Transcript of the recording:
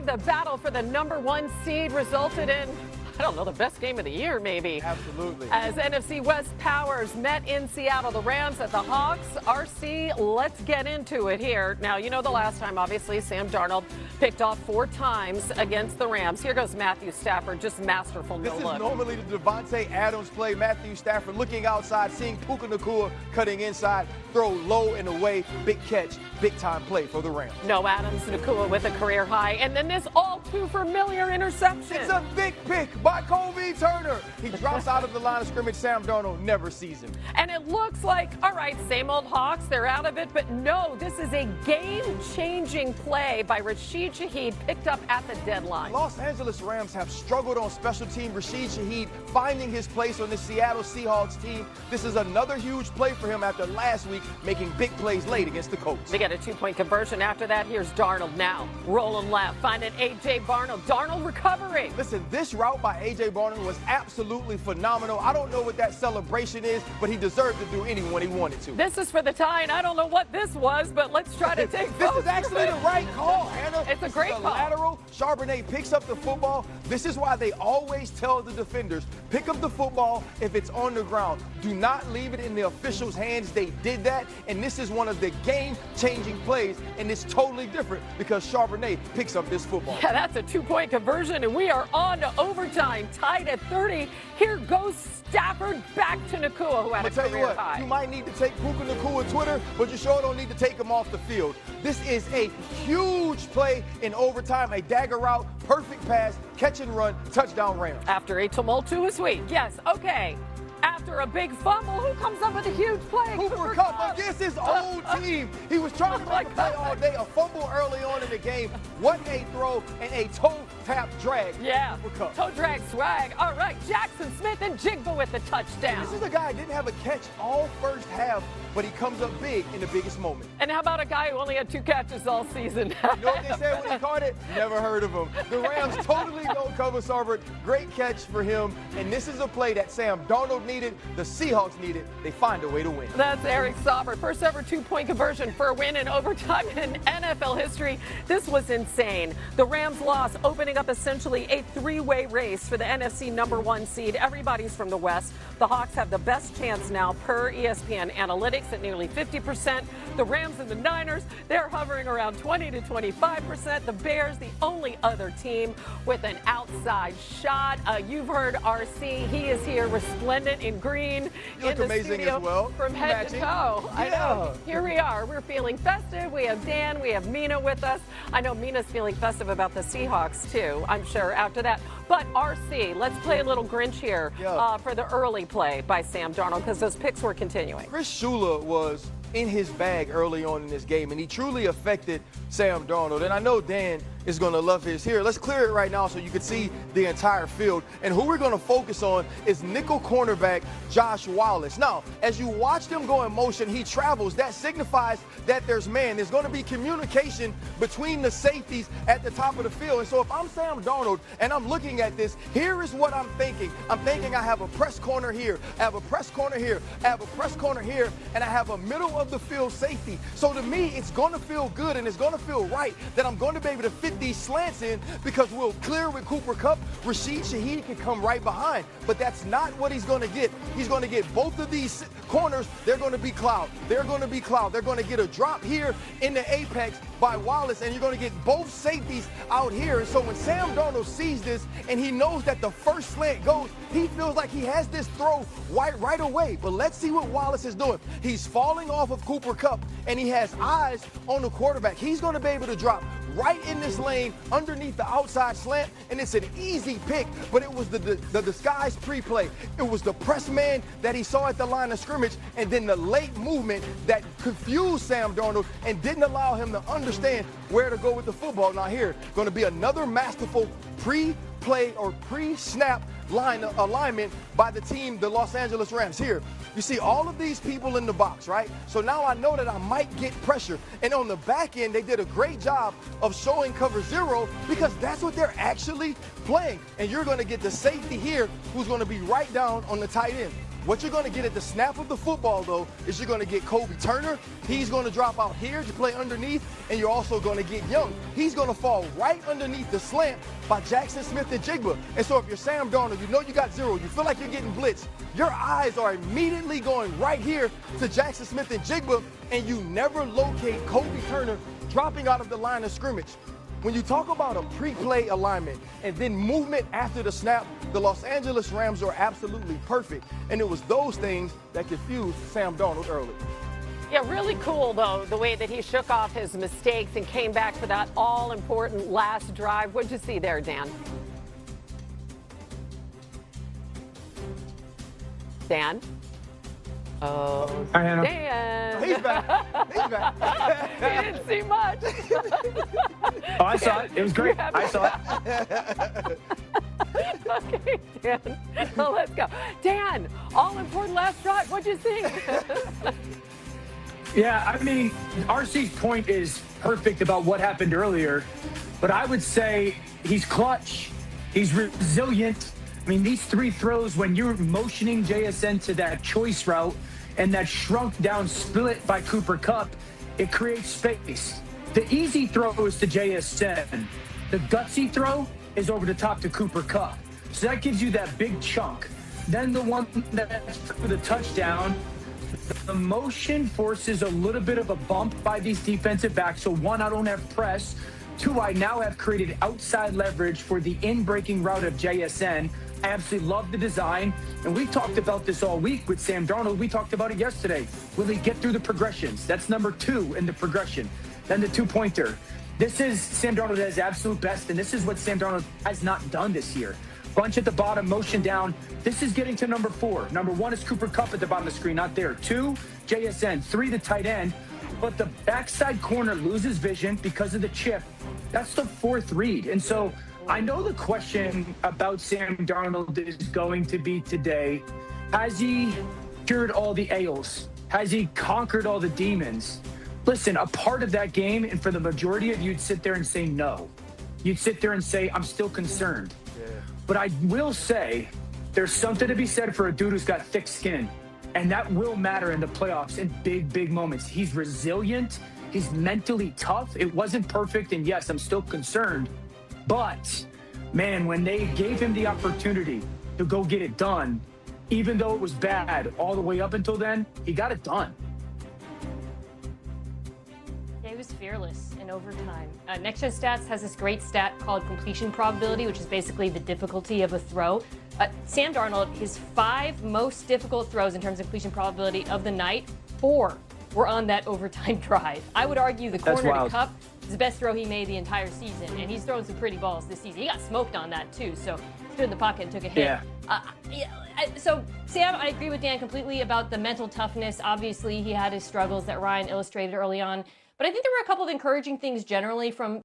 5, the battle for the #1 seed resulted in, I don't know, the best game of the year, maybe. Absolutely. As NFC West powers met in Seattle, the Rams at the Hawks. RC, let's get into it here. Now, you know the last time, obviously, Sam Darnold picked off 4 times against the Rams. Here goes Matthew Stafford, just masterful no-look. This is normally the Devontae Adams play. Matthew Stafford looking outside, seeing Puka Nacua cutting inside, throw low and away, big catch, big-time play for the Rams. No Adams, Nacua with a career high, and then this all too familiar interception. It's a big pick by Colby Turner. He drops out of the line of scrimmage. Sam Darnold never sees him. And it looks like, all right, same old Hawks, they're out of it, but no, this is a game-changing play by Rashid Shaheed, picked up at the deadline. Los Angeles Rams have struggled on special team. Rashid Shaheed finding his place on the Seattle Seahawks team. This is another huge play for him after last week making big plays late against the Colts. They get a 2-point conversion after that. Here's Darnold now, rolling left, finding A.J. Darnold. Darnold recovering. Listen, this route by A.J. Darnold was absolutely phenomenal. I don't know what that celebration is, but he deserved to do anyone he wanted to. This is for the tie, and I don't know what this was, but let's try to take This is actually the right call, Hannah. It's a great call. Lateral. Sharpe picks up the football. This is why they always tell the defenders, pick up the football if it's on the ground. Do not leave it in the officials' hands. They did that, and this is one of the game-changing plays, and it's totally different because Sharpe picks up this football. Yeah, that's a 2-point conversion, and we are on to overtime, tied at 30. Here goes Stafford back to Nacua, who had a career high. You might need to take Puka Nacua Twitter, but you sure don't need to take him off the field. This is a huge play in overtime, a dagger route, perfect pass, catch and run, touchdown Rams. After a tumultuous week, yes, okay. After a big fumble, who comes up with a huge play? Cooper Kupp against his old team. He was trying to make a play all day, a fumble early on in the game. What a throw and a toe tap drag. Yeah, Cooper Kupp. toe drag swag. All right, Jackson Smith and Jigba with the touchdown. This is a guy who didn't have a catch all first half, but he comes up big in the biggest moment. And how about a guy who only had 2 catches all season? You know what they said when he caught it? Never heard of him. The Rams totally don't cover Sharpe. Great catch for him. And this is a play that Sam Darnold needed, the Seahawks needed. They find a way to win. That's Eric Saubert. First ever 2-point conversion for a win in overtime in NFL history. This was insane. The Rams loss, opening up essentially a 3-way race for the NFC #1 seed. Everybody's from the West. The Hawks have the best chance now per ESPN analytics at nearly 50%. The Rams and the Niners, they're hovering around 20 to 25%. The Bears, the only other team with an outside shot. You've heard RC. He is here resplendent in green. You look amazing as well. From head to toe. Yeah. I know. Here we are. We're feeling festive. We have Dan. We have Mina with us. I know Mina's feeling festive about the Seahawks, too, I'm sure, after that. But RC, let's play a little Grinch here for the early play by Sam Darnold, because those picks were continuing. Chris Shula was in his bag early on in this game, and he truly affected Sam Darnold. And I know Dan is going to love his. Here, let's clear it right now so you can see the entire field. And who we're going to focus on is nickel cornerback Josh Wallace. Now, as you watch them go in motion, he travels. That signifies that there's going to be communication between the safeties at the top of the field. And so if I'm Sam Darnold and I'm looking at this, here is what I'm thinking. I'm thinking I have a press corner here, I have a press corner here, I have a press corner here, and I have a middle of the field safety. So to me, it's going to feel good and it's going to feel right that I'm going to be able to fit these slants in because we'll clear with Cooper Kupp. Rashid Shaheed can come right behind, but that's not what he's going to get. He's going to get both of these corners. They're going to be cloud. They're going to be cloud. They're going to get a drop here in the apex by Wallace, and you're going to get both safeties out here. And so when Sam Darnold sees this and he knows that the first slant goes, he feels like he has this throw right away. But let's see what Wallace is doing. He's falling off of Cooper Kupp, and he has eyes on the quarterback. He's going to be able to drop right in this lane underneath the outside slant, and it's an easy pick, but it was the disguised pre-play. It was the press man that he saw at the line of scrimmage, and then the late movement that confused Sam Darnold and didn't allow him to understand where to go with the football. Now here, going to be another masterful pre-play or pre-snap alignment by the team, the Los Angeles Rams. Here, you see all of these people in the box, right? So now I know that I might get pressure. And on the back end, they did a great job of showing cover 0 because that's what they're actually playing. And you're going to get the safety here who's going to be right down on the tight end. What you're going to get at the snap of the football, though, is you're going to get Kobe Turner. He's going to drop out here to play underneath, and you're also going to get Young. He's going to fall right underneath the slant by Jackson Smith and Jigba. And so if you're Sam Darnold, you know you got zero, you feel like you're getting blitzed, your eyes are immediately going right here to Jackson Smith and Jigba, and you never locate Kobe Turner dropping out of the line of scrimmage. When you talk about a pre-play alignment and then movement after the snap, the Los Angeles Rams are absolutely perfect. And it was those things that confused Sam Darnold early. Yeah, really cool, though, the way that he shook off his mistakes and came back for that all-important last drive. What'd you see there, Dan? Dan? Oh, Dan. He's back. He's back. He didn't see much. Oh, I saw it. It was great. I saw it. Okay, Dan. Well, let's go. Dan, all-important last drive. What'd you think? Yeah, I mean, RC's point is perfect about what happened earlier, but I would say he's clutch. He's resilient. I mean, these three throws, when you're motioning JSN to that choice route and that shrunk down split by Cooper Kupp, it creates space. The easy throw is to JSN. The gutsy throw is over the top to Cooper Kupp. So that gives you that big chunk. Then the one that's for the touchdown, the motion forces a little bit of a bump by these defensive backs. So one, I don't have press. Two, I now have created outside leverage for the in-breaking route of JSN. I absolutely love the design. And we talked about this all week with Sam Darnold. We talked about it yesterday. Will he get through the progressions? That's number 2 in the progression. Then the two-pointer. This is Sam Darnold at his absolute best, and this is what Sam Darnold has not done this year. Bunch at the bottom, motion down. This is getting to number 4. Number 1 is Cooper Kupp at the bottom of the screen, not there. 2, JSN. 3, the tight end. But the backside corner loses vision because of the chip. That's the 4th read. And so I know the question about Sam Darnold is going to be today, has he cured all the ails? Has he conquered all the demons? Listen, a part of that game, and for the majority of you'd sit there and say no. You'd sit there and say, I'm still concerned. Yeah. But I will say there's something to be said for a dude who's got thick skin. And that will matter in the playoffs in big, big moments. He's resilient. He's mentally tough. It wasn't perfect. And yes, I'm still concerned. But, man, when they gave him the opportunity to go get it done, even though it was bad all the way up until then, he got it done. Yeah, he was fearless in overtime. Next Gen Stats has this great stat called completion probability, which is basically the difficulty of a throw. Sam Darnold, his 5 most difficult throws in terms of completion probability of the night, 4 were on that overtime drive. I would argue the corner to Kupp is the best throw he made the entire season, and he's thrown some pretty balls this season. He got smoked on that too, so stood in the pocket and took a hit. So Sam, I agree with Dan completely about the mental toughness. Obviously, he had his struggles that Ryan illustrated early on, but I think there were a couple of encouraging things generally from